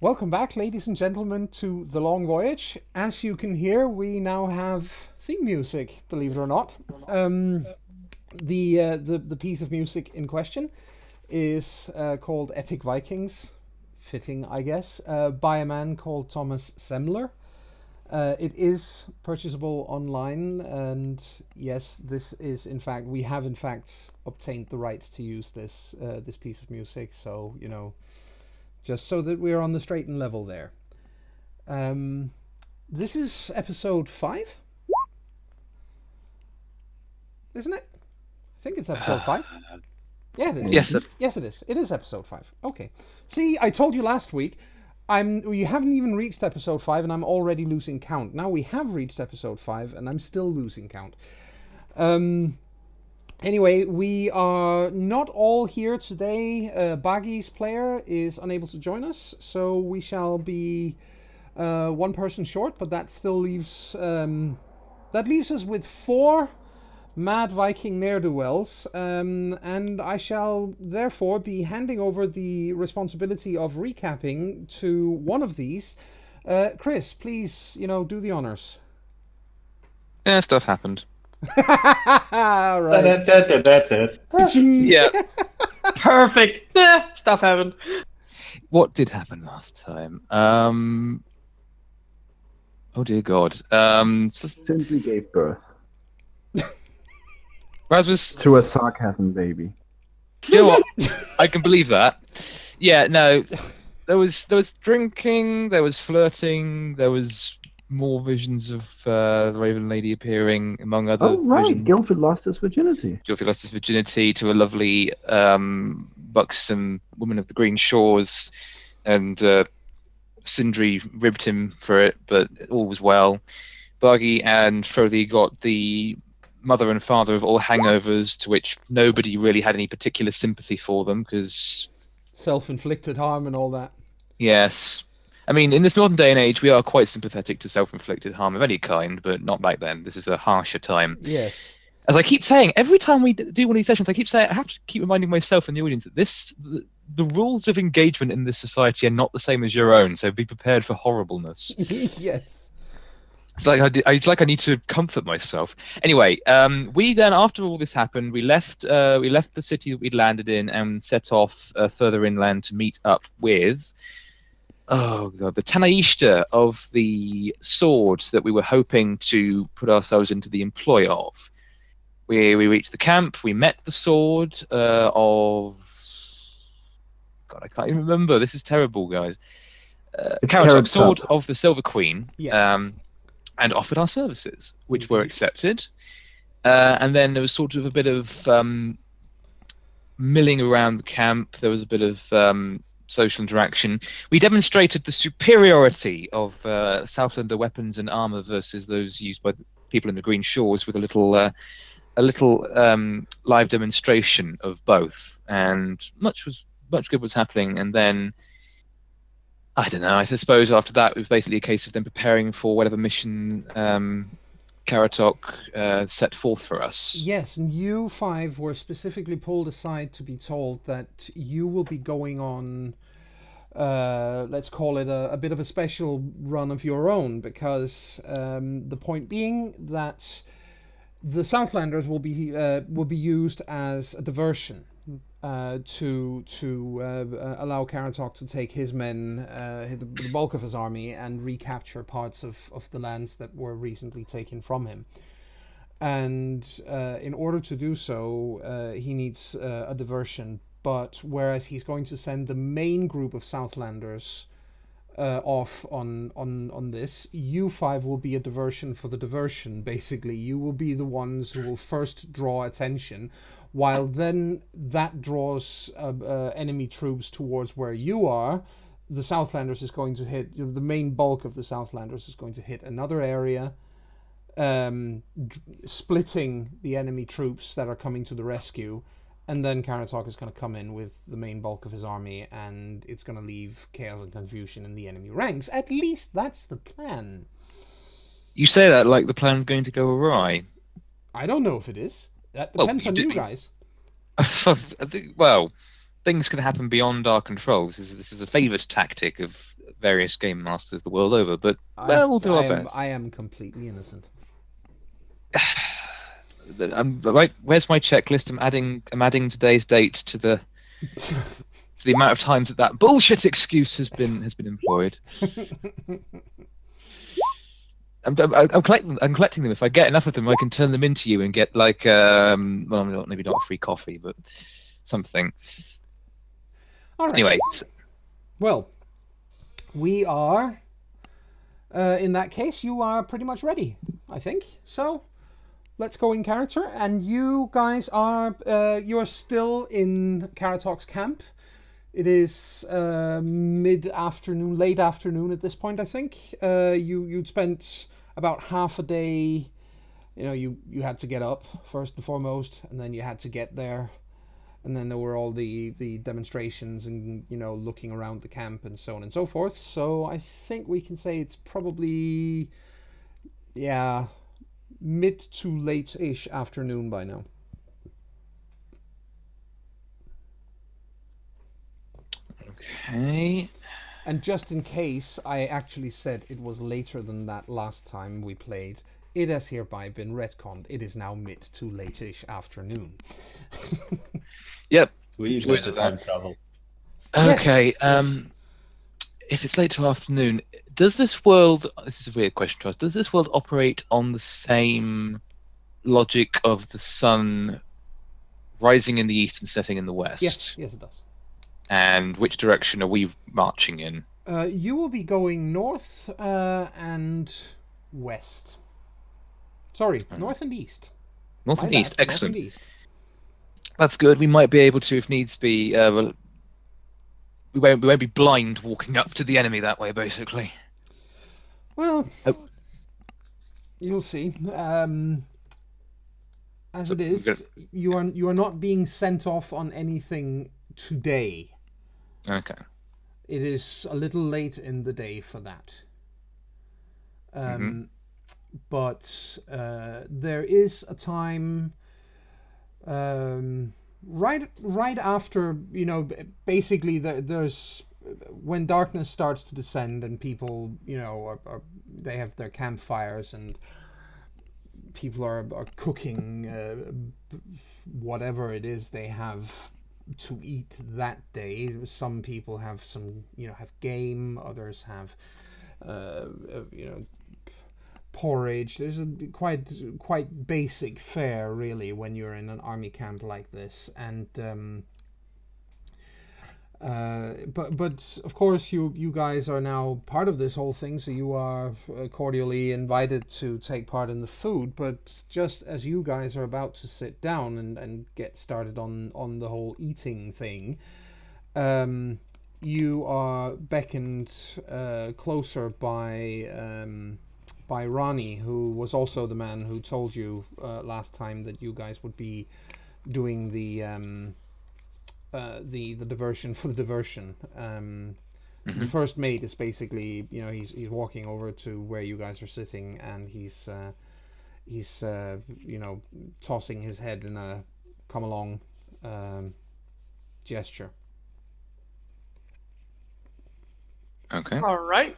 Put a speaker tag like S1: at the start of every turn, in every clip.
S1: Welcome back, ladies and gentlemen, to The Long Voyage. As you can hear, we now have theme music, believe it or not. The piece of music in question is called Epic Vikings, fitting, I guess, by a man called Thomas Semler. It is purchasable online, and yes, this is in fact, we have in fact obtained the rights to use this this piece of music, so, you know, just so that we're on the straight and level there. This is episode 5, isn't it? I think it's episode 5. Yeah, it is.
S2: Yes, sir.
S1: Yes, it is. It is episode 5. Okay. See, I told you last week, we haven't even reached episode 5 and I'm already losing count. Now we have reached episode 5 and I'm still losing count. Anyway, we are not all here today. Baggy's player is unable to join us, so we shall be one person short, but that still leaves that leaves us with 4 Mad Viking ne'er-do-wells, and I shall therefore be handing over the responsibility of recapping to one of these. Chris, please, you know, do the honors.
S2: Yeah, stuff happened.
S1: Right.
S2: Yeah.
S3: Perfect. Stuff happened.
S2: What did happen last time? Oh dear God.
S4: Simply gave birth
S2: Rasmus,
S4: to a sarcasm baby.
S2: you know what? I can believe that. Yeah, no. There was drinking, there was flirting, there was more visions of the Raven Lady appearing, among other
S4: Oh, right.
S2: visions.
S4: Guildford lost his virginity.
S2: Geoffrey lost his virginity to a lovely, buxom woman of the Green Shores, and Sindri ribbed him for it, but all was well. Bargy and Frothy got the mother and father of all hangovers, to which nobody really had any particular sympathy for them, because...
S1: Self-inflicted harm and all that.
S2: Yes. I mean, in this modern day and age, we are quite sympathetic to self-inflicted harm of any kind, but not back then. This is a harsher time.
S1: Yes.
S2: As I keep saying, every time we do one of these sessions, I keep saying, I have to keep reminding myself and the audience that the rules of engagement in this society are not the same as your own, so be prepared for horribleness.
S1: Yes.
S2: It's like I need to comfort myself. Anyway, we then, after all this happened, we left the city that we'd landed in and set off further inland to meet up with, oh God, the Tanaishta of the sword that we were hoping to put ourselves into the employ of. We reached the camp. We met the sword of... God, I can't even remember. This is terrible, guys. Carrot sword of the Silver Queen.
S1: Yes.
S2: And offered our services, which were accepted. And then there was sort of a bit of milling around the camp. There was a bit of social interaction. We demonstrated the superiority of Southlander weapons and armor versus those used by people in the Green Shores, with a little live demonstration of both. And much good was happening. And then, I don't know, I suppose after that it was basically a case of them preparing for whatever mission Karatok set forth for us.
S1: Yes, and you 5 were specifically pulled aside to be told that you will be going on, let's call it a bit of a special run of your own, because the point being that the Southlanders will be used as a diversion. To allow Karatok to take his men, the bulk of his army, and recapture parts of the lands that were recently taken from him. And in order to do so, he needs a diversion. But whereas he's going to send the main group of Southlanders off on this, you 5 will be a diversion for the diversion, basically. You will be the ones who will first draw attention, while then that draws enemy troops towards where you are. The Southlanders is going to hit, the main bulk of the Southlanders is going to hit another area, splitting the enemy troops that are coming to the rescue, and then Karatok is going to come in with the main bulk of his army, and it's going to leave chaos and confusion in the enemy ranks. At least that's the plan.
S2: You say that like the plan's going to go awry.
S1: I don't know if it is. That depends on you guys.
S2: I think, well, things can happen beyond our control. This is a favoured tactic of various game masters the world over, but well, we'll do our best.
S1: I am completely innocent.
S2: Where's my checklist? I'm adding today's date to the amount of times that bullshit excuse has been employed. I'm collecting them. If I get enough of them, I can turn them into you and get like well, maybe not a free coffee, but something.
S1: All right.
S2: Anyway,
S1: well, we are. In that case, you are pretty much ready, I think. So, let's go in character. And you guys are you're still in Karatok's camp. It is mid-afternoon, late afternoon at this point, I think. You'd spent about half a day. You know, you had to get up first and foremost, and then you had to get there. And then there were all the demonstrations and, you know, looking around the camp and so on and so forth. So I think we can say it's probably, yeah, mid to late-ish afternoon by now.
S2: okay.
S1: And just in case I actually said it was later than that last time we played, it has hereby been retconned. It is now mid to late-ish afternoon.
S2: Yep.
S5: We enjoy the time travel.
S2: Okay. If it's late to afternoon, does this world? This is a weird question to ask. Does this world operate on the same logic of the sun rising in the east and setting in the west?
S1: Yes, it does.
S2: And which direction are we marching in?
S1: You will be going north and west. Sorry, north and east.
S2: North and east. Excellent.
S1: North and east.
S2: That's good. We might be able to, if needs be. Well, we won't be blind walking up to the enemy that way, basically.
S1: Well, you'll see. As it is, you are not being sent off on anything today.
S2: Okay.
S1: It is a little late in the day for that. But there is a time right after, you know, basically there's when darkness starts to descend and people, you know, they have their campfires and people are cooking whatever it is they have to eat that day. Some people have have game, others have porridge. There's a quite basic fare really when you're in an army camp like this, and but of course you guys are now part of this whole thing, so you are cordially invited to take part in the food. But just as you guys are about to sit down and get started on the whole eating thing, you are beckoned closer by Ronnie, who was also the man who told you last time that you guys would be doing the diversion for the diversion. The first mate is basically, you know, he's walking over to where you guys are sitting, and he's you know, tossing his head in a come along gesture.
S2: Okay.
S3: All right.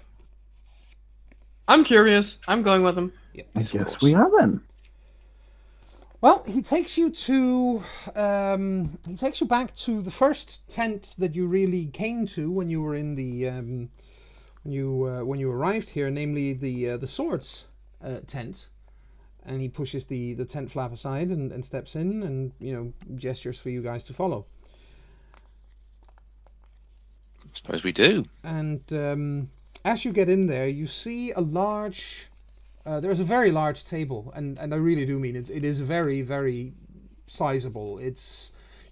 S3: I'm curious. I'm going with him.
S1: Yep.
S4: I guess we are then.
S1: Well, he takes you back to the first tent that you really came to when you were in the when you arrived here, namely the swords tent, and he pushes the tent flap aside and steps in and, you know, gestures for you guys to follow.
S2: I suppose we do.
S1: And as you get in there, you see a large. There's a very large table, and I really do mean it. It is very, very sizable.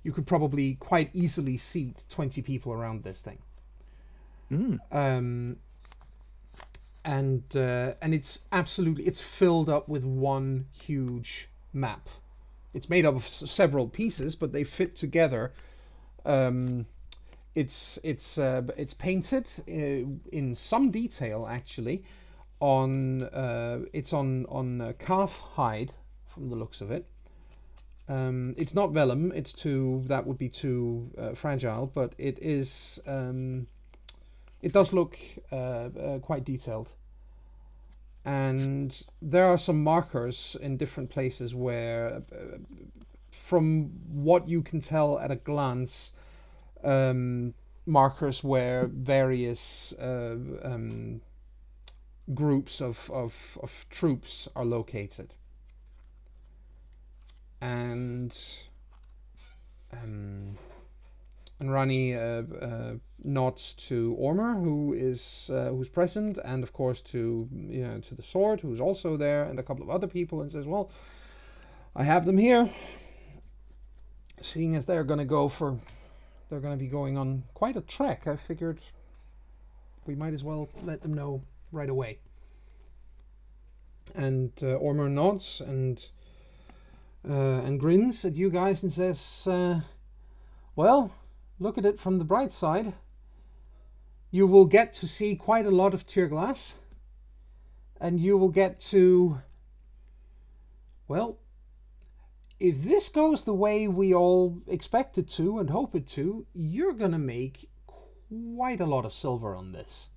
S1: You could probably quite easily seat 20 people around this thing. And it's filled up with one huge map. It's made up of several pieces, but they fit together. It's painted in some detail, actually. It's on calf hide from the looks of it, It's not vellum. That would be too fragile, but it is. It does look quite detailed, and there are some markers in different places where, from what you can tell at a glance, markers where various groups of troops are located. And Rani nods to Ormer, who's present, and of course to the sword, who's also there, and a couple of other people, and says, "Well, I have them here. Seeing as they're going to be going on quite a trek, I figured we might as well let them know right away." And Ormer nods and grins at you guys and says, "Well, look at it from the bright side. You will get to see quite a lot of tear glass, and you will get to, well, if this goes the way we all expect it to and hope it to, you're gonna make quite a lot of silver on this."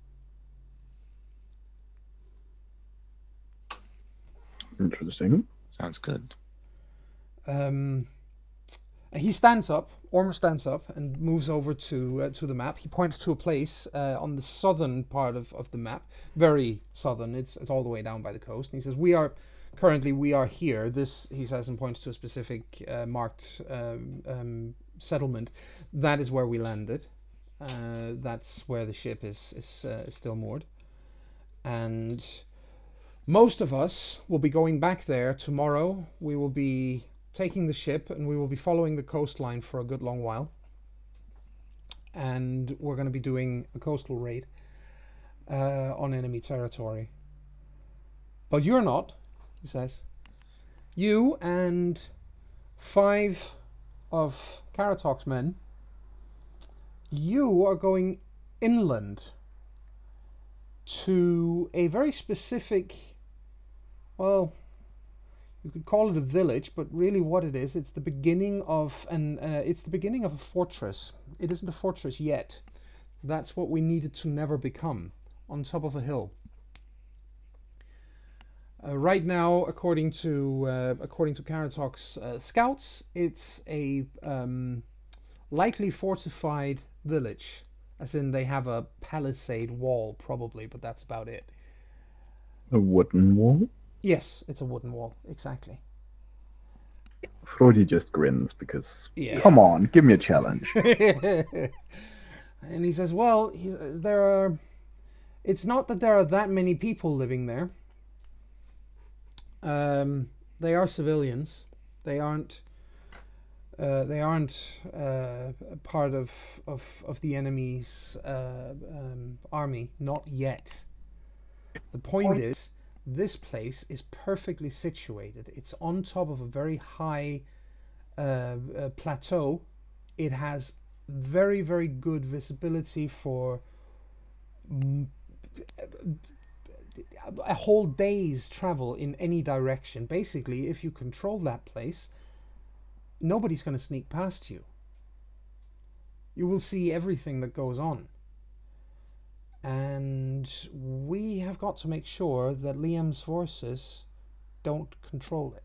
S4: Interesting.
S2: Sounds good.
S1: He stands up. Ormer stands up and moves over to the map. He points to a place on the southern part of the map, very southern. It's all the way down by the coast. And he says, "We are here." This, he says, and points to a specific marked settlement. That is where we landed. That's where the ship is still moored, and most of us will be going back there tomorrow. We will be taking the ship, and we will be following the coastline for a good long while. And we're going to be doing a coastal raid on enemy territory. But you're not, he says. You and 5 of Karatok's men, you are going inland to a very specific, well, you could call it a village, but really what it is, it's the beginning of a fortress. It isn't a fortress yet. That's what we needed to never become, on top of a hill. Right now, according to Karatok's scouts, it's a lightly fortified village, as in they have a palisade wall probably, but that's about it.
S4: A wooden wall?
S1: Yes, it's a wooden wall, exactly.
S4: Frody just grins because,
S1: Yeah.
S4: Come on, give me a challenge.
S1: And he says, "Well, it's not that there are that many people living there. They are civilians. They aren't part of the enemy's army, not yet. The point is, this place is perfectly situated. It's on top of a very high plateau. It has very, very good visibility for a whole day's travel in any direction. Basically, if you control that place, nobody's going to sneak past you. You will see everything that goes on. And we have got to make sure that Liam's forces don't control it.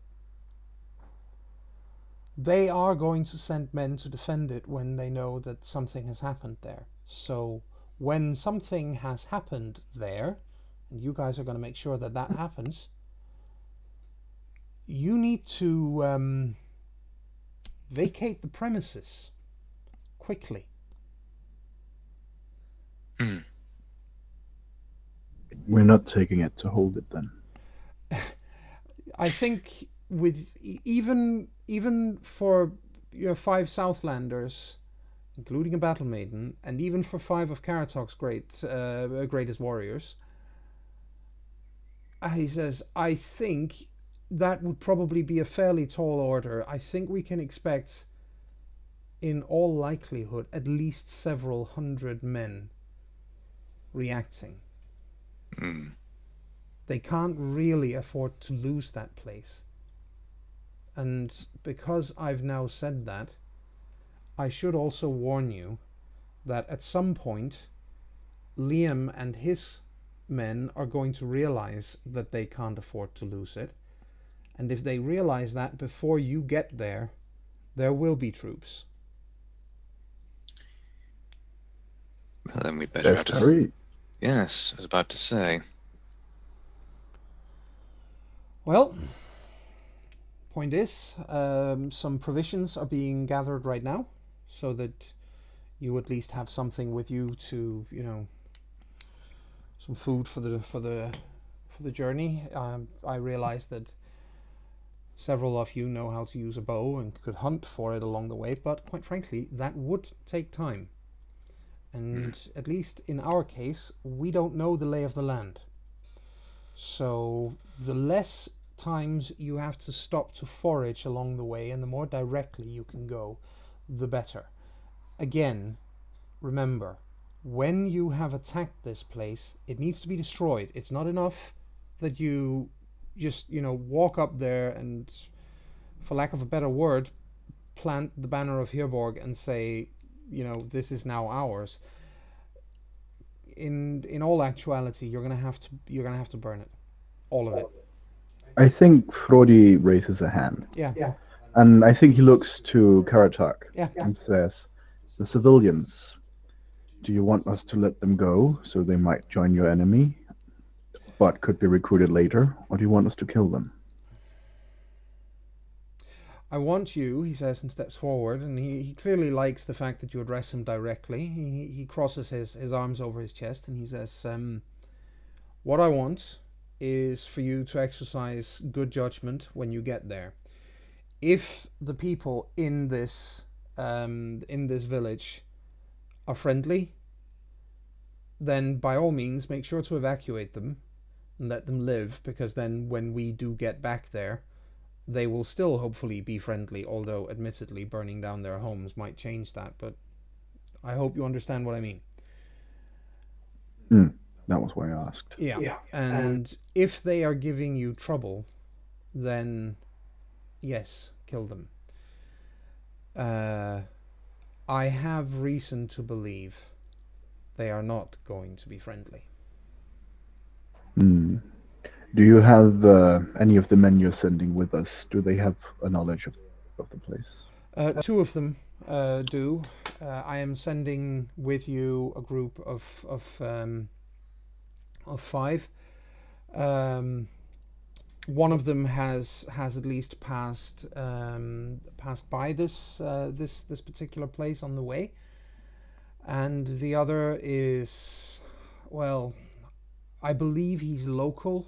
S1: They are going to send men to defend it when they know that something has happened there. So when something has happened there, and you guys are going to make sure that that happens, you need to vacate the premises quickly."
S4: We're not taking it to hold it then.
S1: I think with even for your 5 Southlanders, including a battle maiden, and even for 5 of Karatok's greatest warriors, he says, I think that would probably be a fairly tall order. I think we can expect, in all likelihood, at least several hundred men reacting. They can't really afford to lose that place. And because I've now said that, I should also warn you that at some point, Liam and his men are going to realize that they can't afford to lose it. And if they realize that before you get there, there will be troops.
S2: Well, then we better
S4: Best hurry.
S2: Yes, I was about to say.
S1: Well, point is, some provisions are being gathered right now, so that you at least have something with you to, you know, some food for the journey. I realize that several of you know how to use a bow and could hunt for it along the way, but quite frankly, that would take time. And at least in our case, we don't know the lay of the land. So the less times you have to stop to forage along the way and the more directly you can go, the better. Again, remember, when you have attacked this place, it needs to be destroyed. It's not enough that you just, you know, walk up there and, for lack of a better word, plant the banner of Hirborg and say, you know, this is now ours. In all actuality, you're gonna have to burn it, all of it.
S4: I think Frodi raises a hand.
S1: Yeah.
S4: And I think he looks to Karatak
S1: Yeah.
S4: and says, the civilians, do you want us to let them go so they might join your enemy, but could be recruited later, or do you want us to kill them?
S1: I want you, he says, and steps forward, and he clearly likes the fact that you address him directly. He crosses his arms over his chest and he says, what I want is for you to exercise good judgment when you get there. If the people in this village are friendly, then by all means make sure to evacuate them and let them live, because then when we do get back there, they will still hopefully be friendly, although admittedly burning down their homes might change that, but I hope you understand what I mean.
S4: That was why I asked.
S1: Yeah. And if they are giving you trouble, then yes, kill them. I have reason to believe they are not going to be friendly.
S4: Do you have any of the men you're sending with us? Do they have a knowledge of the place?
S1: Two of them do. I am sending with you a group of 5. One of them has at least passed by this particular place on the way, and the other is, well, I believe he's local.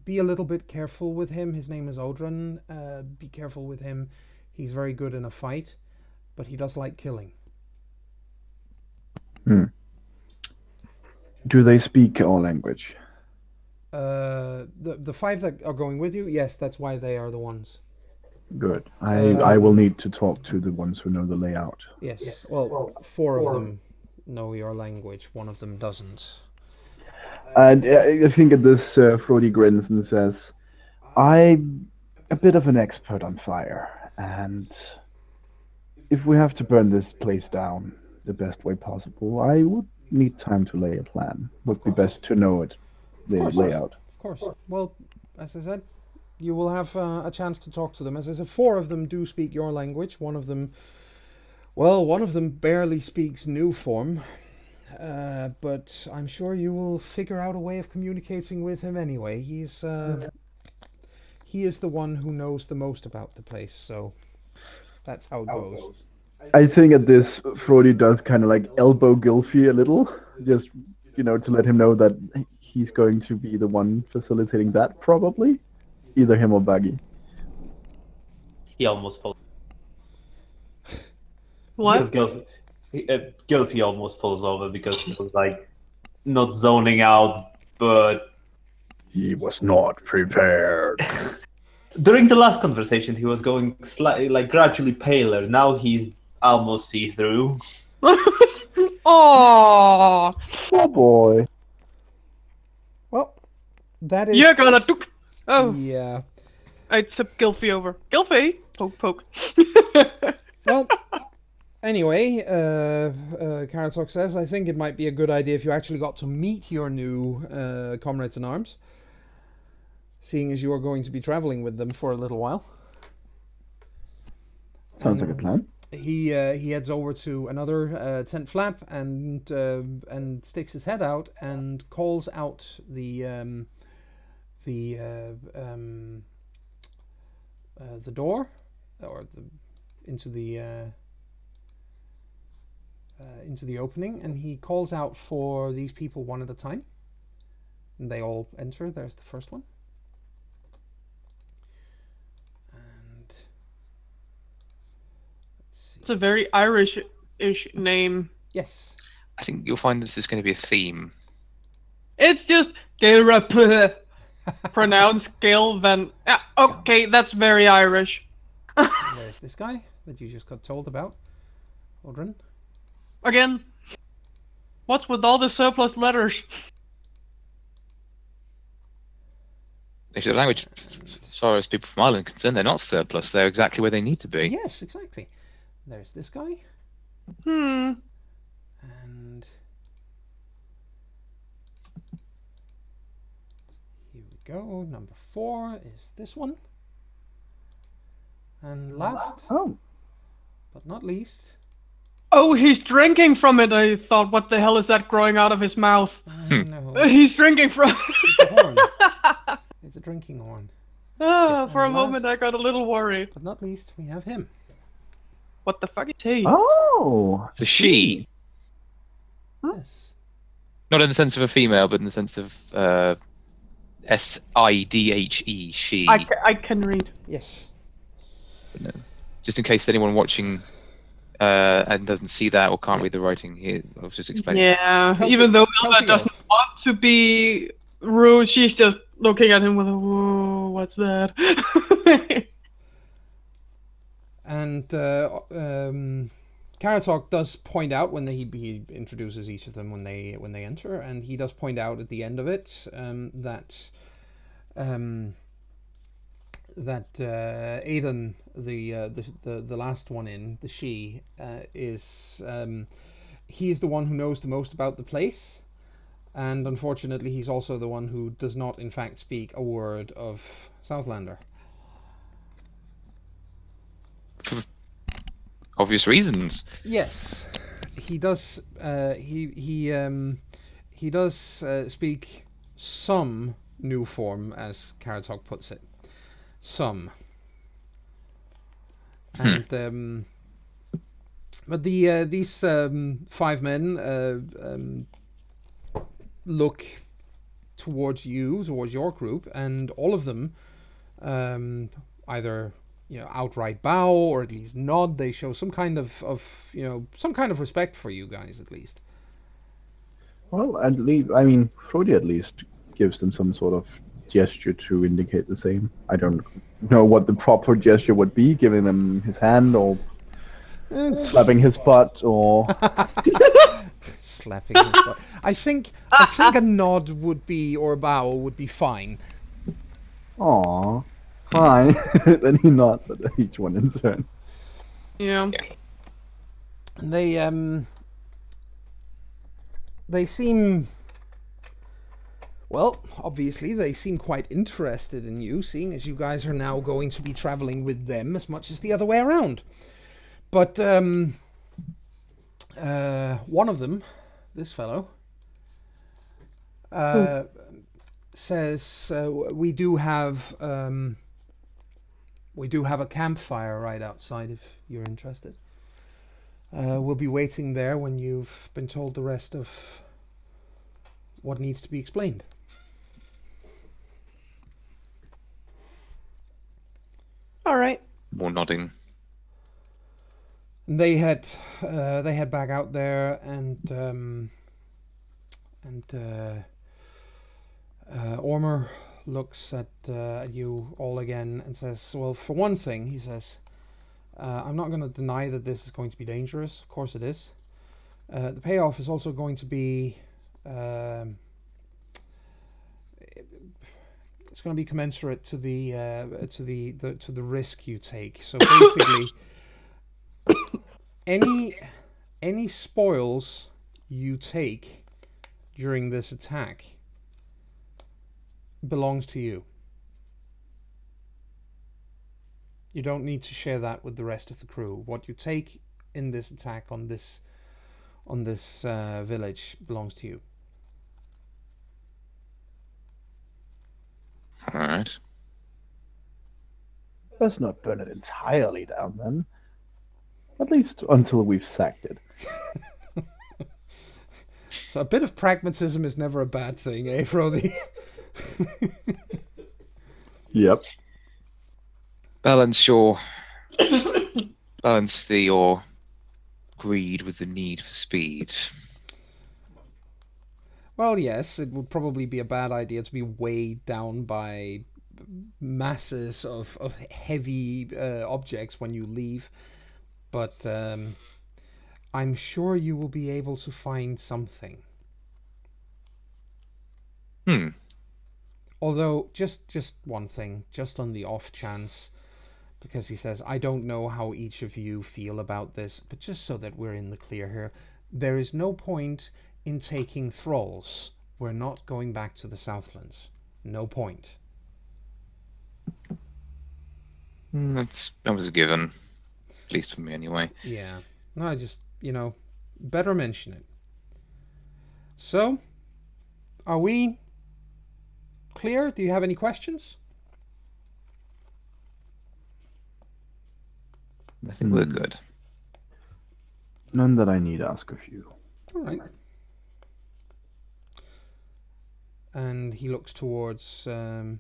S1: Be a little bit careful with him. His name is Odran. Be careful with him. He's very good in a fight, but he does like killing.
S4: Do they speak our language?
S1: The 5 that are going with you, yes, that's why they are the ones.
S4: Good. I will need to talk to the ones who know the layout.
S1: Yes, well, 4 of them know your language, 1 of them doesn't.
S4: And I think at this, Frodi grins and says, I'm a bit of an expert on fire, and if we have to burn this place down the best way possible, I would need time to lay a plan. Would be best to know it, the layout.
S1: Of course. Well, as I said, you will have a chance to talk to them. As I said, 4 of them do speak your language. One of them barely speaks new form. But I'm sure you will figure out a way of communicating with him anyway. He is the one who knows the most about the place, so that's how it goes.
S4: I think at this, Frodi does kind of like elbow Gylfi a little, just, you know, to let him know that he's going to be the one facilitating that, probably. Either him or Baggy.
S5: He almost falls.
S3: What?
S5: Because Gylfi almost falls over because he was like not zoning out, but
S4: He was not prepared.
S5: during the last conversation he was going slightly, like gradually paler. Now he's almost see-through.
S3: Oh,
S4: Oh boy.
S1: Well, that is
S3: you're gonna do. Oh,
S1: Yeah.
S3: I tip Gilfy over. Gilfy! Poke, poke.
S1: Well, anyway, Karatok says, I think it might be a good idea if you actually got to meet your new comrades in arms, seeing as you are going to be traveling with them for a little while.
S4: Sounds like a plan.
S1: He heads over to another tent flap and sticks his head out and calls out the door, or into the opening, and he calls out for these people one at a time, and they all enter. There's the first one.
S3: It's a very Irish-ish name.
S1: Yes.
S2: I think you'll find this is going to be a theme.
S3: It's just Gaelrap. Pronounced Gael Van. Okay, that's very Irish.
S1: There's this guy that you just got told about, Aldrin.
S3: Again, what's with all the surplus letters?
S2: If the language, as far as people from Ireland are concerned, they're not surplus. They're exactly where they need to be.
S1: Yes, exactly. There's this guy.
S3: Hmm.
S1: And here we go. Number 4 is this one. And last,
S4: Oh,
S1: but not least,
S3: Oh, he's drinking from it. I thought, what the hell is that growing out of his mouth?
S1: no,
S3: He's drinking from.
S1: it's a horn. It's a drinking horn.
S3: For a
S1: And
S3: moment,
S1: last-
S3: I got a little worried.
S1: But not least, we have him.
S3: What the fuck is he?
S4: oh,
S2: It's a she.
S1: Yes.
S2: Not in the sense of a female, but in the sense of SIDHE, she.
S3: I can read.
S1: Yes.
S2: No. Just in case anyone watching and doesn't see that or can't read the writing here, I was just explaining.
S3: Yeah,
S1: Comfy-
S3: even though
S1: comfy
S3: Elva doesn't
S1: elf.
S3: want to be rude, she's just looking at him with a, whoa, what's that?
S1: And Karatok does point out when he introduces each of them when they enter, and he does point out at the end of it that Aidan, the last one in, the she, is he's the one who knows the most about the place, and unfortunately he's also the one who does not in fact speak a word of Southlander.
S2: For obvious reasons.
S1: Yes, he does. He does speak some new form, as Karatok puts it. Some. And but these 5 men look towards you, towards your group, and all of them either outright bow or at least nod. They show some kind of some kind of respect for you guys, at least.
S4: well, at least, I mean, Frody at least gives them some sort of gesture to indicate the same. I don't know what the proper gesture would be, giving them his hand or slapping his butt or...
S1: Slapping his butt. I think a nod would be, or a bow would be fine.
S4: Aw, fine. Then he nods at each one in turn.
S3: Yeah.
S1: And they seem, well, obviously they seem quite interested in you, seeing as you guys are now going to be traveling with them as much as the other way around. But one of them, this fellow, says we do have a campfire right outside if you're interested. We'll be waiting there when you've been told the rest of what needs to be explained.
S3: All right.
S2: More nodding.
S1: They head back out there, and Ormer looks at you all again and says, well, for one thing, he says, I'm not going to deny that this is going to be dangerous. Of course it is. The payoff is also going to be It's going to be commensurate to the risk you take. So basically, any spoils you take during this attack belongs to you. You don't need to share that with the rest of the crew. What you take in this attack on this village belongs to you.
S2: All right.
S4: Let's not burn it entirely down then. At least until we've sacked it.
S1: So a bit of pragmatism is never a bad thing, eh, Frody?
S4: Yep.
S2: Balance your greed with the need for speed.
S1: Well, yes, it would probably be a bad idea to be weighed down by masses of heavy objects when you leave, but I'm sure you will be able to find something. Although, just one thing, just on the off chance, because he says, I don't know how each of you feel about this, but just so that we're in the clear here, there is no point in taking thralls. We're not going back to the Southlands. No point.
S2: That was a given, at least for me anyway.
S1: Yeah. No, I just, better mention it. So, are we clear? Do you have any questions?
S2: I think we're good.
S4: None that I need ask of you.
S1: All right. And he looks towards Gulfi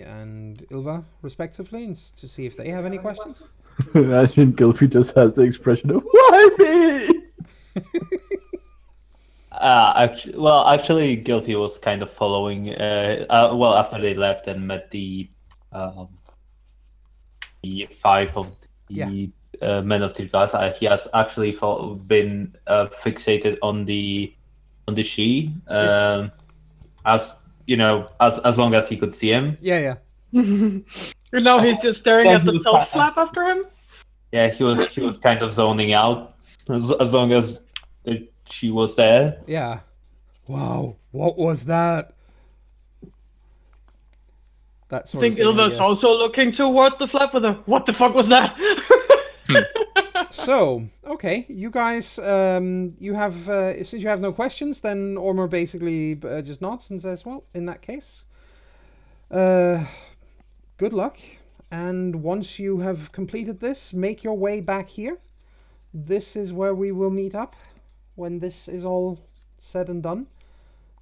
S1: and Ilva, respectively, to see if they have any questions.
S4: Imagine Gilfy just has the expression of, why me?
S5: Actually, Gilfy was kind of following. After they left and met the 5 of the men of Tirgas, he has actually been fixated on the she, as long as he could see him.
S1: Yeah.
S3: And now he's just staring at the self flap after him.
S5: Yeah, he was kind of zoning out as long as she was there.
S1: Yeah. Wow, what was that? That
S3: I
S1: sort
S3: think
S1: of thing,
S3: Ilva's also looking toward the flap with a, what the fuck was that?
S1: So, okay, you guys, you have, since you have no questions, then Ormer basically just nods and says, well, in that case, good luck. And once you have completed this, make your way back here. This is where we will meet up when this is all said and done,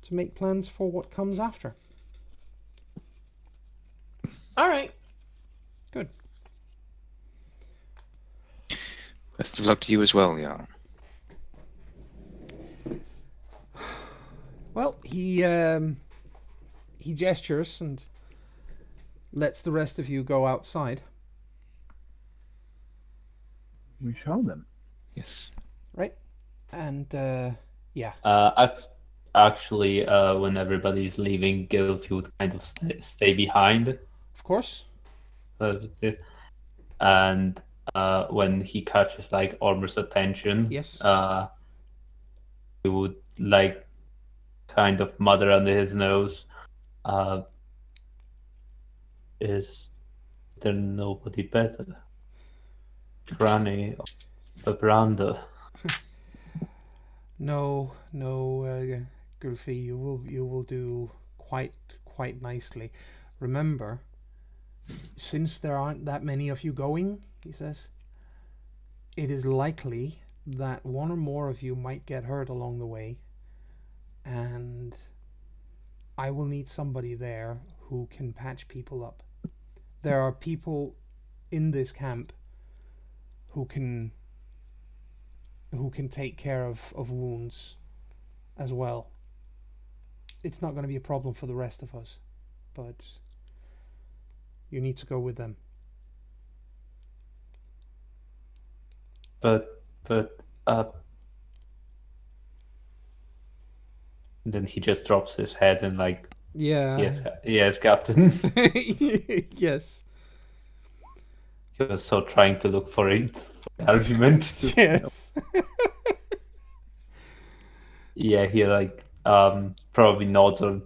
S1: to make plans for what comes after.
S3: All right.
S1: Good.
S2: Best of luck to you as well, Jarl.
S1: Well, he gestures and lets the rest of you go outside.
S4: We shall then.
S2: Yes.
S1: Right. And, yeah.
S5: Actually, when everybody's leaving, Gilfy would kind of stay behind.
S1: Of course.
S5: And when he catches like Ormer's attention,
S1: Yes.
S5: he would like kind of mutter under his nose, is there nobody better? Granny or Branda?
S1: No, Gulfi, you will do quite nicely. Remember, since there aren't that many of you going, he says, it is likely that one or more of you might get hurt along the way, and I will need somebody there who can patch people up. There are people in this camp who can take care of wounds as well. It's not going to be a problem for the rest of us, but you need to go with them.
S5: But then he just drops his head and like
S1: Yeah.
S5: Yes, Captain.
S1: Yes.
S5: He was so trying to look for it, for the argument. Just,
S1: Yes.
S5: yeah, he like probably nods or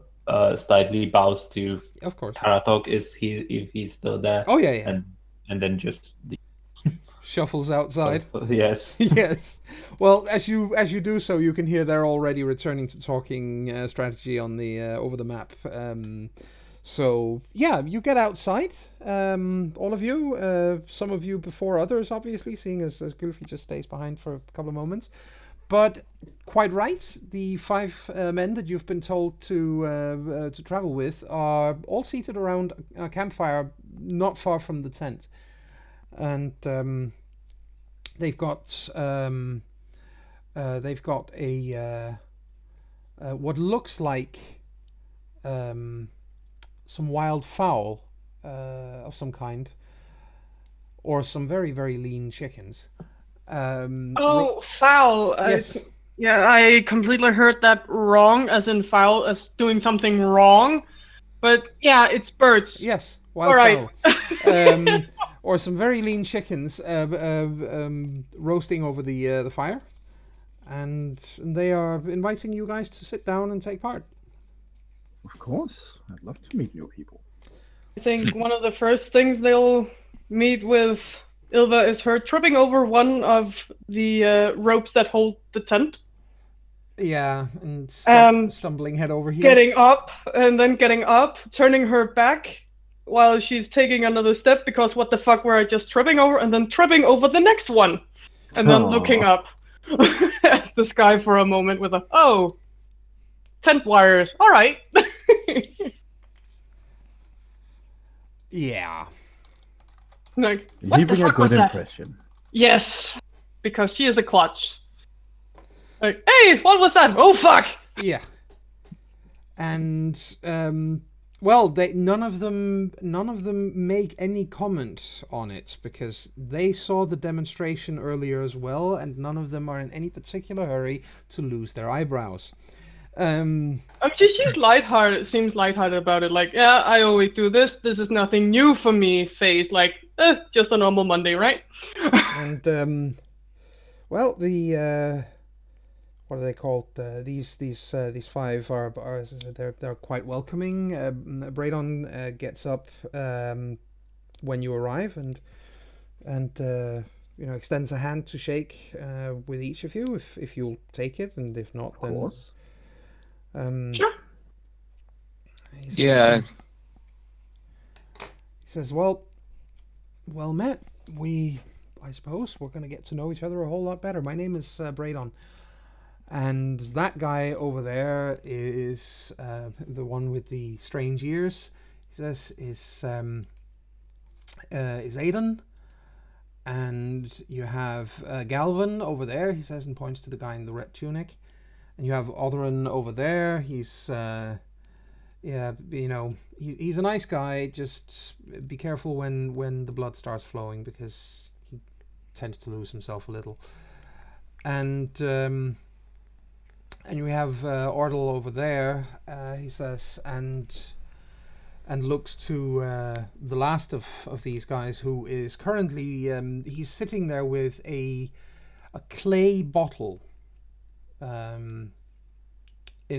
S5: slightly bows to
S1: Of course.
S5: Karatok if he's still there.
S1: Oh yeah, yeah.
S5: And then just
S1: Shuffles outside.
S5: yes.
S1: Yes. Well, as you do so, you can hear they're already returning to talking strategy on the over the map. So yeah, you get outside, all of you. Some of you before others, obviously, seeing as Goofy just stays behind for a couple of moments. But quite right, the 5 men that you've been told to travel with are all seated around a campfire not far from the tent, and they've got a what looks like some wild fowl of some kind, or some very, very lean chickens.
S3: Foul.
S1: Yes.
S3: I completely heard that wrong, as in foul, as doing something wrong. But yeah, it's birds.
S1: Yes, wild
S3: All right.
S1: fowl. Or some very lean chickens roasting over the fire, and they are inviting you guys to sit down and take part.
S4: Of course, I'd love to meet new people.
S3: I think one of the first things they'll meet with Ilva is her tripping over one of the ropes that hold the tent.
S1: Yeah, and stumbling head over heels.
S3: Getting up, and then getting up, turning her back while she's taking another step, because what the fuck were I just tripping over? And then tripping over the next one. And then looking up at the sky for a moment with a, tent wires, alright.
S1: Yeah.
S3: Like, what the
S4: Leaving a
S3: fuck was
S4: good
S3: that?
S4: impression.
S3: Yes, because she is a clutch. Like, hey, what was that? Oh fuck!
S1: Yeah. And well, none of them make any comment on it, because they saw the demonstration earlier as well, and none of them are in any particular hurry to lose their eyebrows.
S3: She's lighthearted. Seems lighthearted about it. Like, yeah, I always do this. This is nothing new for me. Face like, just a normal Monday, right?
S1: And well, the what are they called? These 5 are as I said, they're quite welcoming. Braydon gets up when you arrive, and extends a hand to shake with each of you if you'll take it, and if not,
S4: Of
S1: then.
S4: course.
S3: Sure.
S1: He says, well met. I suppose we're going to get to know each other a whole lot better. My name is Braydon, and that guy over there is the one with the strange ears. He says is Aiden, and you have Galvin over there. He says, and points to the guy in the red tunic. And you have Otherin over there. He's, he's a nice guy. Just be careful when the blood starts flowing, because he tends to lose himself a little. And you have Ordle over there. He says, and looks to the last of these guys, who is currently he's sitting there with a clay bottle in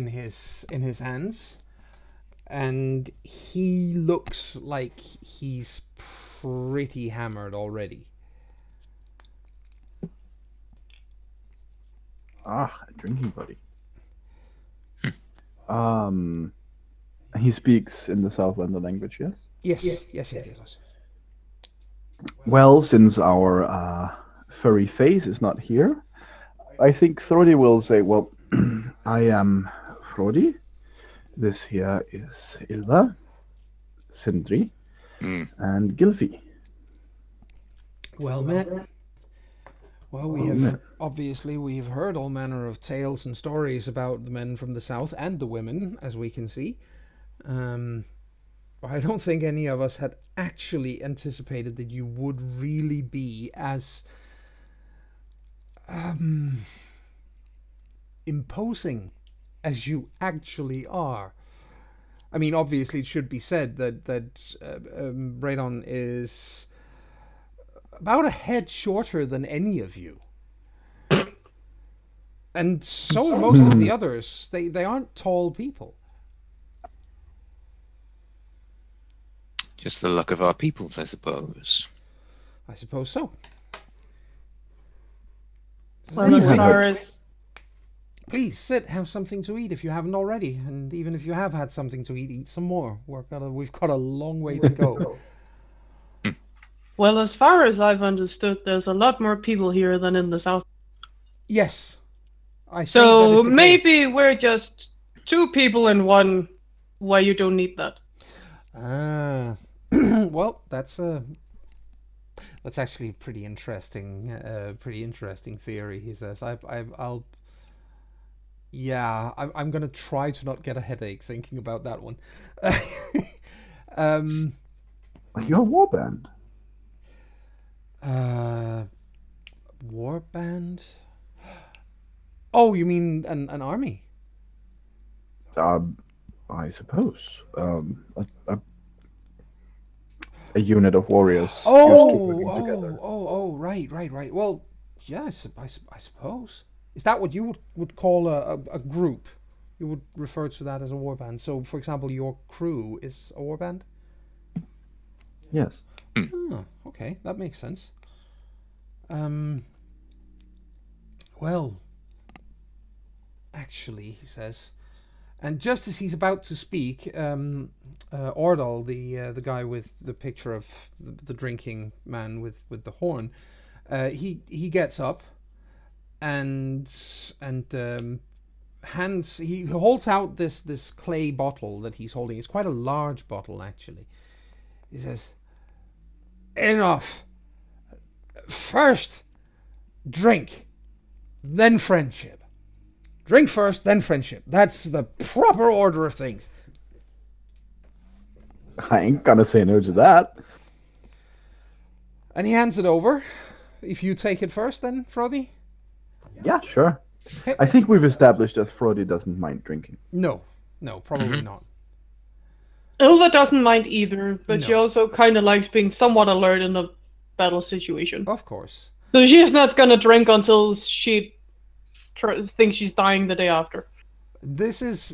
S1: his hands, and he looks like he's pretty hammered already.
S4: A drinking buddy. He speaks in the Southlander language, yes?
S1: Yes.
S4: Well, since our furry face is not here, I think Thrody will say, well, I am Thrody. This here is Ilva, Sindri, and Gylfi.
S1: Well met. Well, we've heard all manner of tales and stories about the men from the south, and the women, as we can see. But I don't think any of us had actually anticipated that you would really be as imposing as you actually are. I mean, obviously, it should be said that Radon is about a head shorter than any of you, and so are most of the others. They aren't tall people.
S2: Just the luck of our peoples, I suppose.
S1: I suppose so.
S3: Well, as far as
S1: Please sit, have something to eat if you haven't already, and even if you have had something to eat some more. We've got a long way to go.
S3: well, as far as I've understood, there's a lot more people here than in the south.
S1: Yes, I think that
S3: So
S1: is the
S3: maybe
S1: case.
S3: we're just 2 people in one. Why you don't need that?
S1: Ah, well, that's actually a pretty interesting theory. He says, I'm gonna try to not get a headache thinking about that one.
S4: You're a warband.
S1: Warband? Oh, you mean an army?
S4: I suppose. A unit of warriors. used to working together.
S1: Right. Well, yes, I suppose. Is that what you would call a group? You would refer to that as a warband. So, for example, your crew is a warband?
S4: Yes.
S1: Oh, okay, that makes sense. Well, actually, he says, and just as he's about to speak, Ordal, the guy with the picture of the drinking man with the horn, he gets up and he holds out this clay bottle that he's holding. It's quite a large bottle, actually. He says, "Enough. First, drink, then friendship. Drink first, then friendship. That's the proper order of things."
S4: I ain't gonna say no to that.
S1: And he hands it over. If you take it first, then, Frothy?
S4: Yeah, sure.
S1: Okay.
S4: I think we've established that Frody doesn't mind drinking.
S1: No, probably not.
S3: Ilda doesn't mind either, but she
S1: No.
S3: also kind of likes being somewhat alert in a battle situation.
S1: Of course.
S3: So she's not gonna drink until she thinks she's dying the day after.
S1: This is.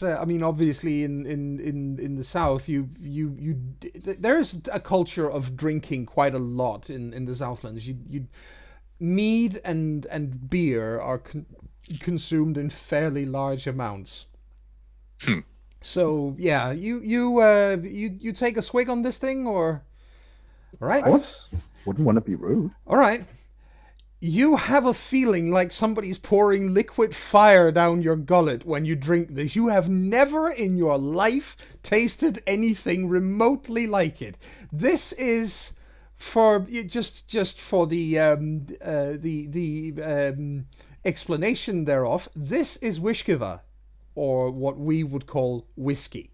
S1: I mean, obviously, in the South, there is a culture of drinking quite a lot in the Southlands. Mead and beer are consumed in fairly large amounts. So yeah, you take a swig on this thing, or all right?
S4: Of course. Wouldn't want to be rude.
S1: All right. You have a feeling like somebody's pouring liquid fire down your gullet when you drink this. You have never in your life tasted anything remotely like it. This is for just for the explanation thereof. This is Wishkiva, or what we would call whiskey.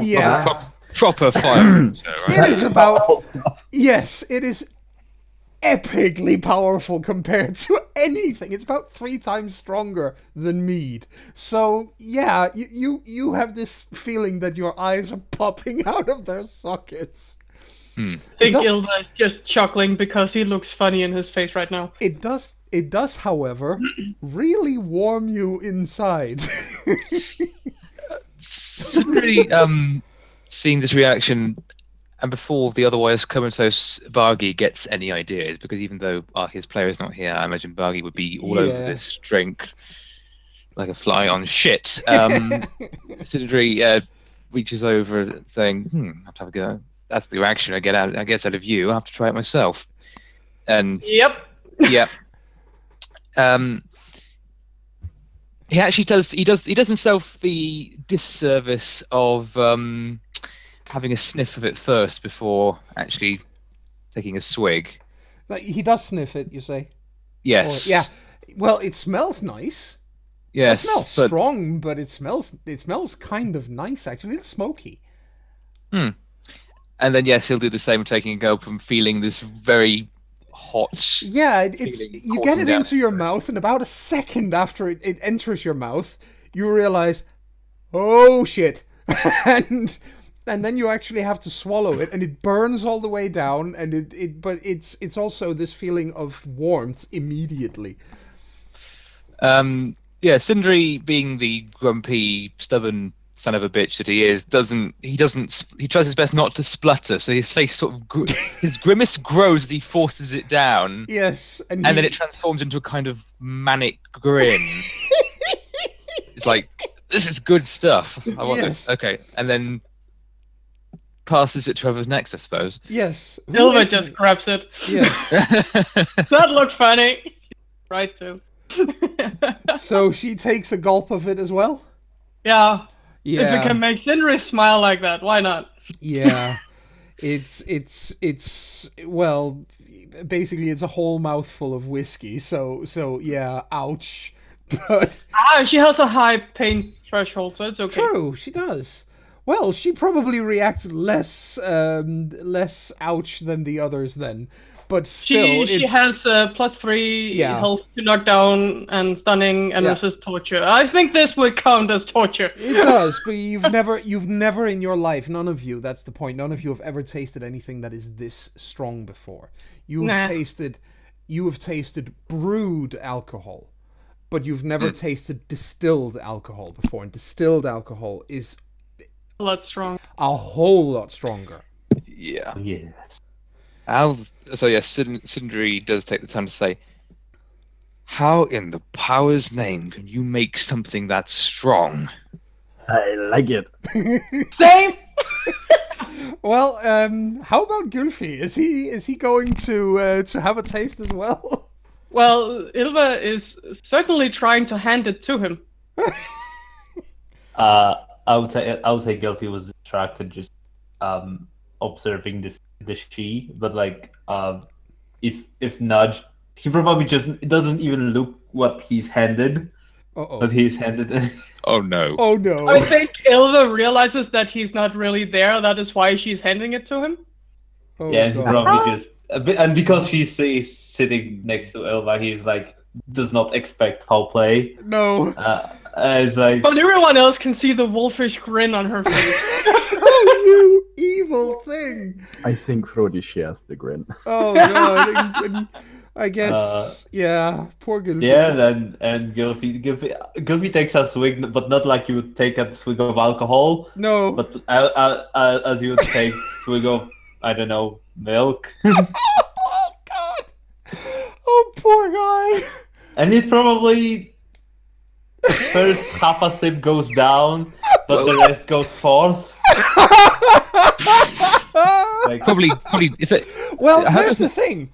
S1: Yeah.
S2: Proper fire.
S1: It is about, yes, it is epically powerful compared to anything. It's about 3 times stronger than mead. So yeah, you have this feeling that your eyes are popping out of their sockets.
S3: I think
S1: does-
S3: Ilda is just chuckling because he looks funny in his face right now.
S1: It does, however, really warm you inside.
S2: Similarly, seeing this reaction, and before the otherwise comatose Bargy gets any ideas, because even though his player is not here, I imagine Bargy would be all over this drink like a fly on shit. Sindri reaches over saying, I have to have a go. That's the reaction I get out of you. I have to try it myself. And
S3: Yep.
S2: yeah. He actually does himself the disservice of having a sniff of it first before actually taking a swig.
S1: Like, he does sniff it, you say?
S2: Yes.
S1: Or, yeah. Well, it smells nice.
S2: Yes.
S1: It smells strong, but it smells kind of nice, actually. It's smoky.
S2: And then yes, he'll do the same, taking a gulp and feeling this very hot.
S1: Yeah, it's
S2: feeling
S1: you get
S2: coursing
S1: it
S2: down
S1: into your mouth, and about a second after it enters your mouth, you realize, oh shit, and then you actually have to swallow it, and it burns all the way down, and but it's also this feeling of warmth immediately.
S2: Yeah, Sindri, being the grumpy, stubborn son of a bitch that he is, he tries his best not to splutter, so his face sort of his grimace grows as he forces it down.
S1: Yes,
S2: and then it transforms into a kind of manic grin. It's like, this is good stuff. I want this. Okay, and then passes it to whoever's next, I suppose.
S1: Yes.
S3: Ilva just grabs it.
S1: Yes.
S3: That looked funny. Right too.
S1: So she takes a gulp of it as well?
S3: Yeah.
S1: Yeah.
S3: If it can make Sindri smile like that, why not?
S1: Yeah. It's well, basically it's a whole mouthful of whiskey, so yeah, ouch. But
S3: she has a high pain threshold, so it's okay.
S1: True, she does. Well, she probably reacts less ouch than the others then. But still,
S3: she has +3 health to knockdown and stunning and resist torture. I think this would count as torture.
S1: It does, but you've never in your life, none of you, that's the point, none of you have ever tasted anything that is this strong before. You have tasted brewed alcohol, but you've never tasted distilled alcohol before, and distilled alcohol is
S3: a lot strong.
S1: A whole lot stronger.
S2: Yeah.
S5: Yes.
S2: Sindri does take the time to say, how in the power's name can you make something that strong?
S4: I like it.
S3: Same!
S1: Well, how about Gylfi? Is he going to have a taste as well?
S3: Well, Ilva is certainly trying to hand it to him.
S5: I would say Gylfi was distracted just observing the she, but like if nudged, he probably just doesn't even look what he's handed. But he's handed.
S2: Oh no!
S1: Oh no!
S3: I think Ilva realizes that he's not really there. That is why she's handing it to him.
S1: Oh,
S5: yeah, and he probably just and because he's sitting next to Ilva, he's like does not expect foul play.
S1: No.
S5: It's like,
S3: but everyone else can see the wolfish grin on her face.
S1: Oh, you evil thing!
S4: I think Frodi shares the grin.
S1: Oh god! I guess, yeah, poor Gylfi.
S5: Yeah, and Gylfi takes a swig, but not like you would take a swig of alcohol.
S1: No.
S5: But as you would take swig of, I don't know, milk.
S1: Oh god! Oh, poor guy.
S5: And it's probably first half a sip goes down, but the rest goes forth.
S2: Like, probably if it.
S1: Well, here's the thing.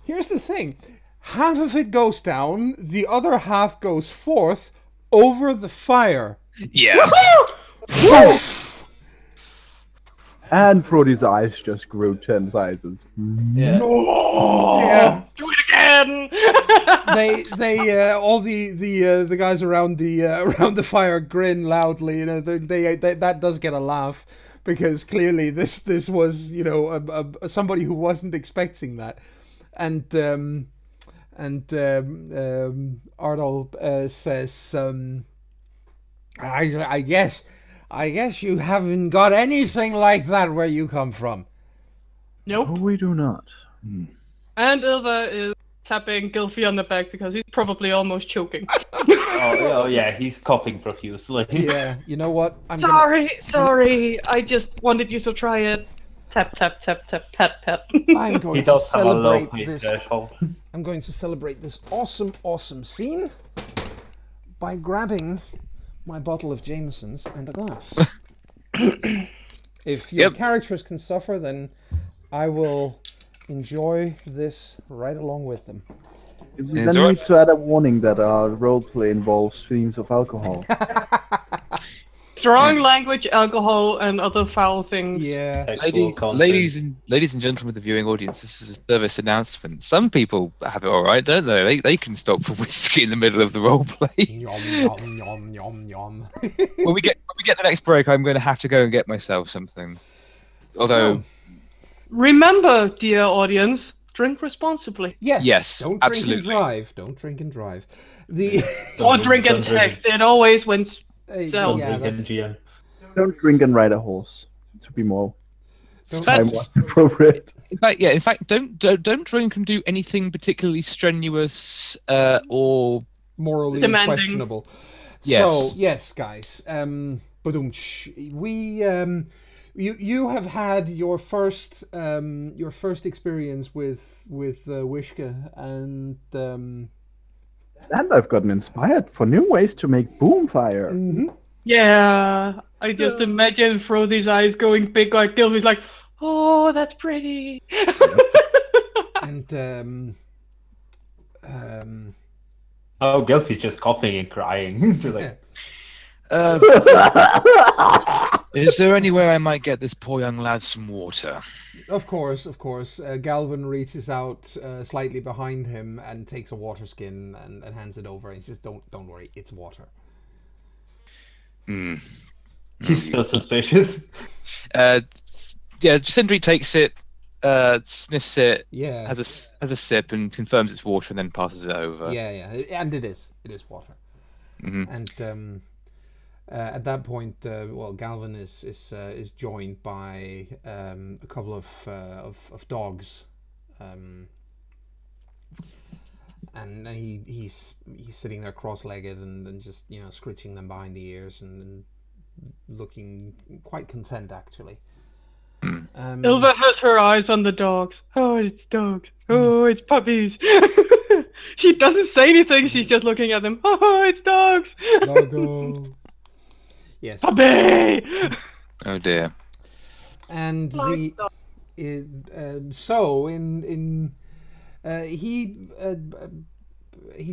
S1: Half of it goes down, the other half goes forth over the fire.
S2: Yeah.
S4: And Frodi's eyes just grew 10 sizes.
S5: Yeah.
S1: Yeah.
S3: Do it again.
S1: They all the guys around the fire grin loudly. You know, they that does get a laugh because clearly this was, you know, somebody who wasn't expecting that, and Ardal says, I guess you haven't got anything like that where you come from.
S3: Nope.
S4: Oh, we do not.
S3: And Ilva is tapping Gylfi on the back because he's probably almost choking.
S5: Oh yeah, he's coughing profusely.
S1: Yeah, you know what?
S3: Sorry. I just wanted you to try it. Tap, tap, tap, tap, pat, pat.
S1: I'm going
S5: He
S1: to
S5: does have a low
S1: celebrate
S5: pain
S1: this.
S5: threshold.
S1: I'm going to celebrate this awesome scene by grabbing my bottle of Jameson's and a glass. If your characters can suffer, then I will enjoy this right along with them.
S4: Then we need to add a warning that our roleplay involves themes of alcohol.
S3: Strong language, alcohol, and other foul things.
S1: Yeah.
S2: Ladies and gentlemen of the viewing audience, this is a service announcement. Some people have it all right, don't they? They can stop for whiskey in the middle of the roleplay.
S1: Yum, yum, yum, yum.
S2: When we get the next break, I'm going to have to go and get myself something. Although,
S3: remember, dear audience, drink responsibly.
S2: Yes,
S1: Don't
S2: absolutely.
S1: Don't drink and drive.
S3: Or drink and text. It always wins.
S5: Don't drink
S1: Yeah,
S5: MGM.
S4: Don't drink and ride a horse. To be more
S1: Don't-
S4: time appropriate.
S2: In fact, don't drink and do anything particularly strenuous or
S1: morally
S3: Demanding.
S1: questionable.
S2: Yes.
S1: So yes, guys. We you have had your first experience with Wishka, and
S4: And I've gotten inspired for new ways to make boom fire.
S3: Yeah, I just imagine Frothy's eyes going big like Gilby's like, oh, that's pretty.
S1: and
S5: Oh, Gilfie's just coughing and crying. Just like,
S2: is there anywhere I might get this poor young lad some water?
S1: of course, Galvin reaches out slightly behind him and takes a water skin and hands it over. And he says, "Don't worry, it's water."
S5: he's still suspicious.
S2: Sindri takes it, sniffs it,
S1: Yeah,
S2: has a sip, and confirms it's water, and then passes it over.
S1: yeah, and it is water. And at that point, Galvin is joined by a couple of dogs, and he's sitting there cross-legged and just scritching them behind the ears and looking quite content actually.
S3: Ilva has her eyes on the dogs. Oh, it's dogs. Oh, it's puppies. She doesn't say anything. She's just looking at them. Oh, it's dogs.
S1: Doggo. Yes.
S3: Puppy.
S2: Oh dear.
S1: And he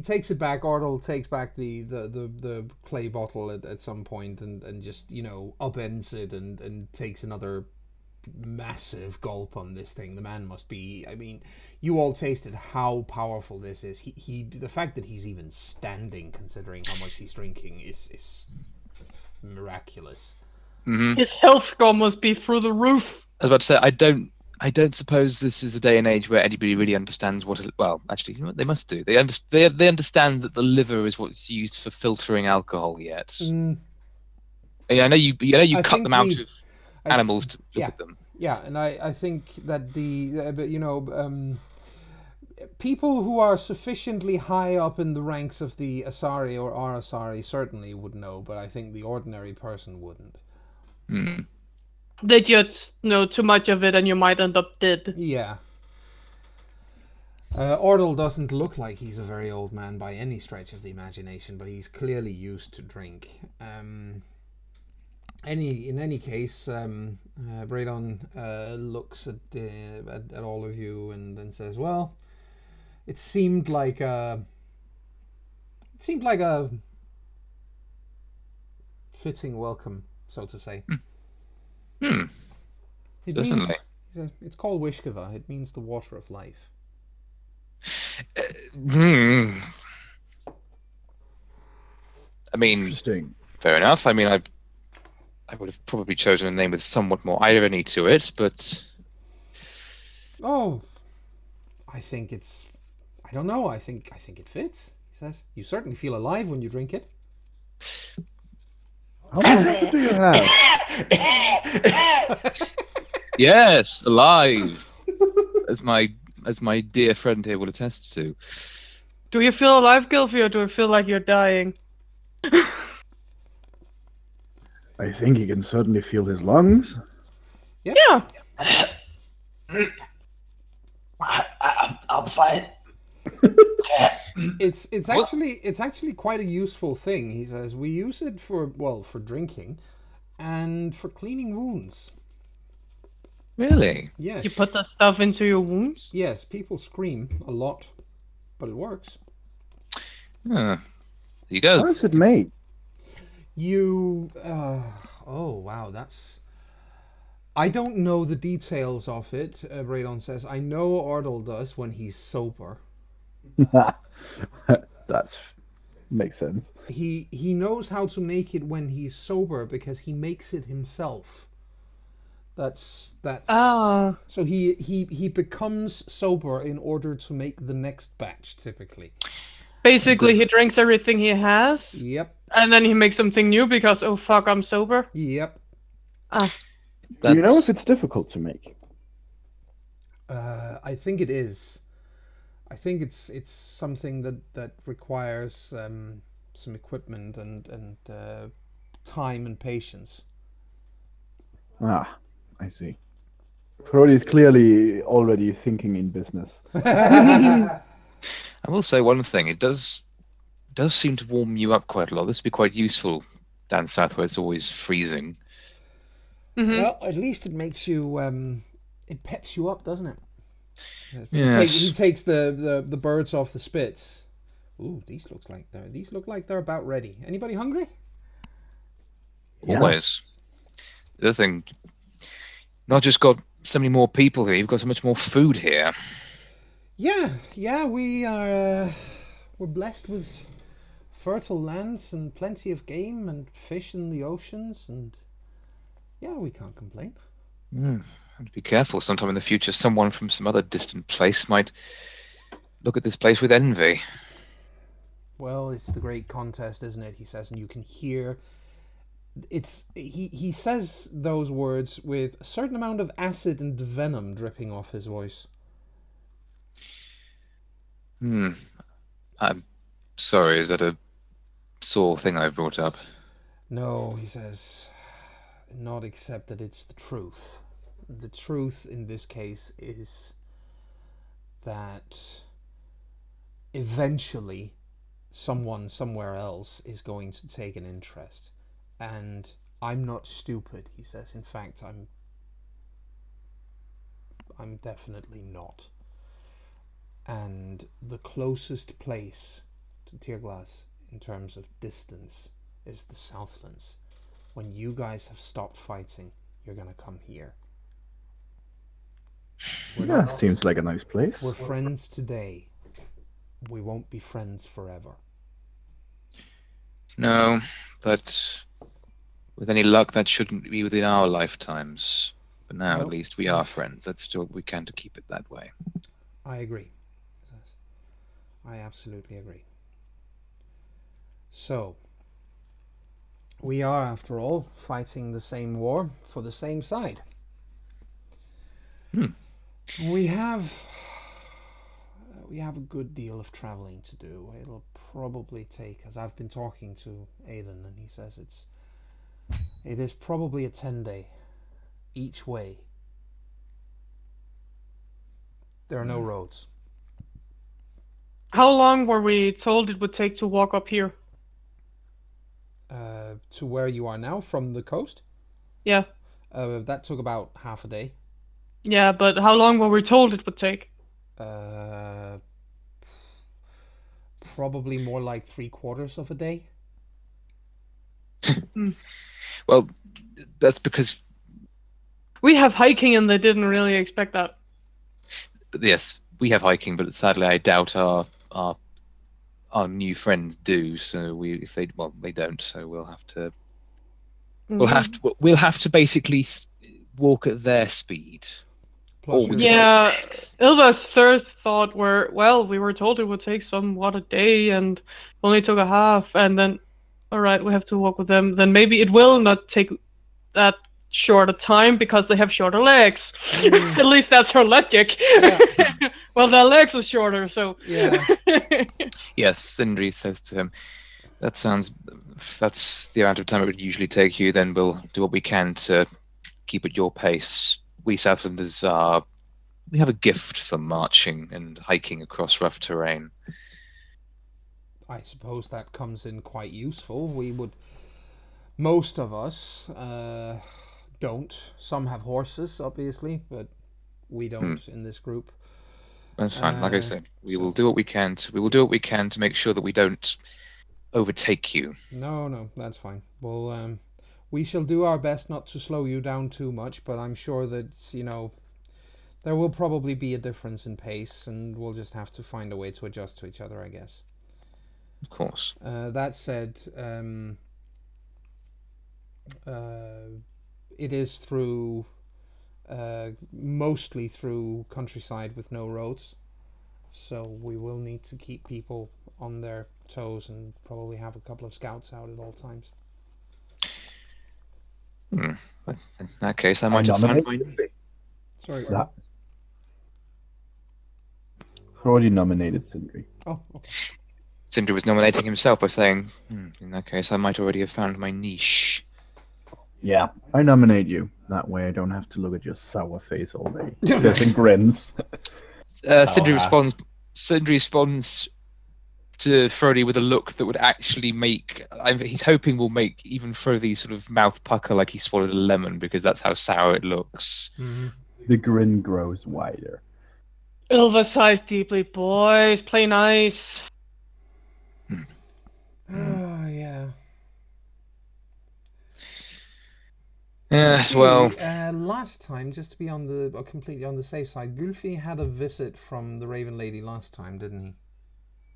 S1: takes it back. Ardal takes back the clay bottle at some point and just upends it and takes another massive gulp on this thing. The man must be, I mean, you all tasted how powerful this is. He the fact that he's even standing, considering how much he's drinking, is miraculous.
S3: His health score must be through the roof.
S2: I was about to say, I don't suppose this is a day and age where anybody really understands what. Well, actually, you know what they must do. They understand that the liver is what's used for filtering alcohol. Yet, I know you
S1: I
S2: cut
S1: think
S2: them out of animals to look at them.
S1: Yeah, and I think that people who are sufficiently high up in the ranks of the Asari or Arasari certainly would know, but I think the ordinary person wouldn't.
S3: They just know too much of it and you might end up dead.
S1: Yeah. Ordal doesn't look like he's a very old man by any stretch of the imagination, but he's clearly used to drink. In any case, Braydon looks at all of you and then says, "Well, it seemed like a fitting welcome, so to say." It
S2: Definitely.
S1: means, it's called Wishkava. It means the water of life.
S2: I mean,
S4: Interesting.
S2: fair enough. I mean, I would have probably chosen a name with somewhat more irony to it, but
S1: Oh, I don't know. I think it fits. He says, "You certainly feel alive when you drink it."
S4: How much do you have?
S2: yes, alive, as my dear friend here will attest to.
S3: Do you feel alive, Gilfie, or do you feel like you're dying?
S4: I think he can certainly feel his lungs.
S3: Yeah.
S5: I'm fine.
S1: It's actually quite a useful thing. He says we use it for drinking, and for cleaning wounds.
S2: Really?
S1: Yes.
S3: You put that stuff into your wounds?
S1: Yes, people scream a lot, but it works.
S2: There you
S4: How
S2: go.
S4: is it made?
S1: Oh wow, I don't know the details of it. Braydon says, "I know Ardal does when he's sober.
S4: That's makes sense.
S1: He knows how to make it when he's sober because he makes it himself. That's
S3: Ah.
S1: So he becomes sober in order to make the next batch, typically.
S3: Basically, he drinks everything he has,
S1: Yep.
S3: and then he makes something new because, oh fuck, I'm sober.
S1: Yep.
S4: Do you know if it's difficult to make?
S1: I think it is. I think it's something that requires some equipment and time and patience.
S4: Ah, I see. Brody is clearly already thinking in business.
S2: I will say one thing: it does seem to warm you up quite a lot. This would be quite useful down south where it's always freezing.
S1: Well, at least it makes you it peps you up, doesn't it?
S2: Yes.
S1: He takes the birds off the spits. Ooh, these look like they're about ready. Anybody hungry?
S2: Always. The other thing, not just got so many more people here, you've got so much more food here.
S1: Yeah, we're blessed with fertile lands and plenty of game and fish in the oceans, and yeah, we can't complain.
S2: Have to be careful. Sometime in the future, someone from some other distant place might look at this place with envy.
S1: Well, it's the great contest, isn't it? He says, and you can hear. He says those words with a certain amount of acid and venom dripping off his voice.
S2: I'm sorry, is that a sore thing I brought up?
S1: No, he says, not except that it's the truth. The truth in this case is that eventually someone somewhere else is going to take an interest. And I'm not stupid, he says. In fact, I'm definitely not. And the closest place to Tirglass in terms of distance is the Southlands. When you guys have stopped fighting, you're gonna come here.
S4: Seems like a nice place.
S1: We're friends today. We won't be friends forever.
S2: No, but with any luck, that shouldn't be within our lifetimes. For now, at least, we are friends. Let's do what we can to keep it that way.
S1: I agree. I absolutely agree. So, we are, after all, fighting the same war for the same side. We have a good deal of traveling to do. It'll probably take, as I've been talking to Aiden, and he says it is probably a 10-day each way. There are no roads.
S3: How long were we told it would take to walk up here?
S1: To where you are now, from the coast?
S3: Yeah.
S1: That took about half a day.
S3: Yeah, but how long were we told it would take?
S1: Probably more like 3/4 of a day.
S2: Well, that's because
S3: we have hiking, and they didn't really expect that.
S2: Yes, we have hiking, but sadly, I doubt our new friends do. So they don't. So we'll have to. We'll have to basically walk at their speed.
S3: Yeah, Ilva's first thought were, well, we were told it would take somewhat a day, and only took a half, and then, all right, we have to walk with them. Then maybe it will not take that short a time because they have shorter legs. At least that's her logic. Yeah. Well, their legs are shorter, so.
S1: Yeah.
S2: Yes, Sindri says to him, that's the amount of time it would usually take you. Then we'll do what we can to keep at your pace. We Southlanders we have a gift for marching and hiking across rough terrain.
S1: I suppose that comes in quite useful. Most of us don't. Some have horses, obviously, but we don't in this group.
S2: That's fine. Like I said, we will do what we can. We will do what we can to make sure that we don't overtake you.
S1: No, that's fine. Well, we shall do our best not to slow you down too much, but I'm sure that, there will probably be a difference in pace, and we'll just have to find a way to adjust to each other, I guess.
S2: Of course.
S1: That said, it is through, mostly through countryside with no roads, so we will need to keep people on their toes and probably have a couple of scouts out at all times.
S2: In that case, I might have found my...
S1: Sorry.
S4: That. Already nominated Sindri.
S1: Oh, okay.
S2: Sindri was nominating himself by saying, in that case, I might already have found my niche.
S4: Yeah, I nominate you. That way I don't have to look at your sour face all day. Says and grins.
S2: Sindri responds to Frody with a look that would actually make... he's hoping will make even Frody sort of mouth pucker like he swallowed a lemon, because that's how sour it looks.
S1: Mm-hmm.
S4: The grin grows wider.
S3: Ilva sighs deeply. Boys, play nice.
S1: Oh, yeah.
S2: Well...
S1: last time, just to be on the completely on the safe side, Gulfi had a visit from the Raven Lady last time, didn't he?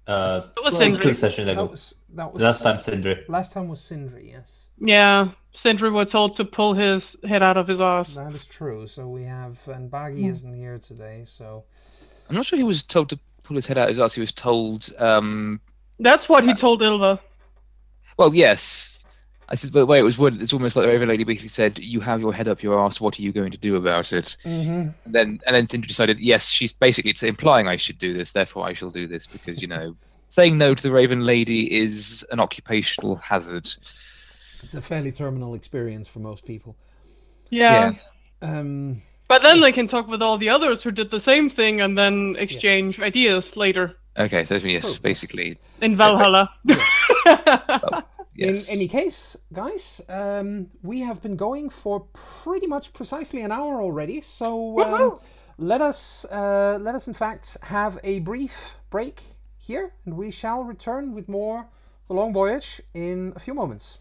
S3: That was Sindri.
S5: 2 sessions ago.
S1: That was
S5: Last time Sindri.
S1: Last time was Sindri, yes.
S3: Yeah, Sindri were told to pull his head out of his ass.
S1: That is true. So we have, and Baggy isn't here today, so...
S2: I'm not sure he was told to pull his head out his ass. He was told...
S3: That's what he told Ilva.
S2: Well, yes. I said, but the way it was worded, it's almost like the Raven Lady basically said, "You have your head up your ass. What are you going to do about it?"
S1: Mm-hmm.
S2: And then Sindri decided, yes, it's implying I should do this. Therefore, I shall do this because saying no to the Raven Lady is an occupational hazard.
S1: It's a fairly terminal experience for most people.
S3: Yeah.
S2: Yes.
S3: But then they can talk with all the others who did the same thing and then exchange ideas later.
S2: Okay, so yes, basically
S3: in Valhalla.
S2: Yes.
S1: In any case, guys, we have been going for pretty much precisely an hour already. So let us in fact have a brief break here, and we shall return with more The Long Voyage in a few moments.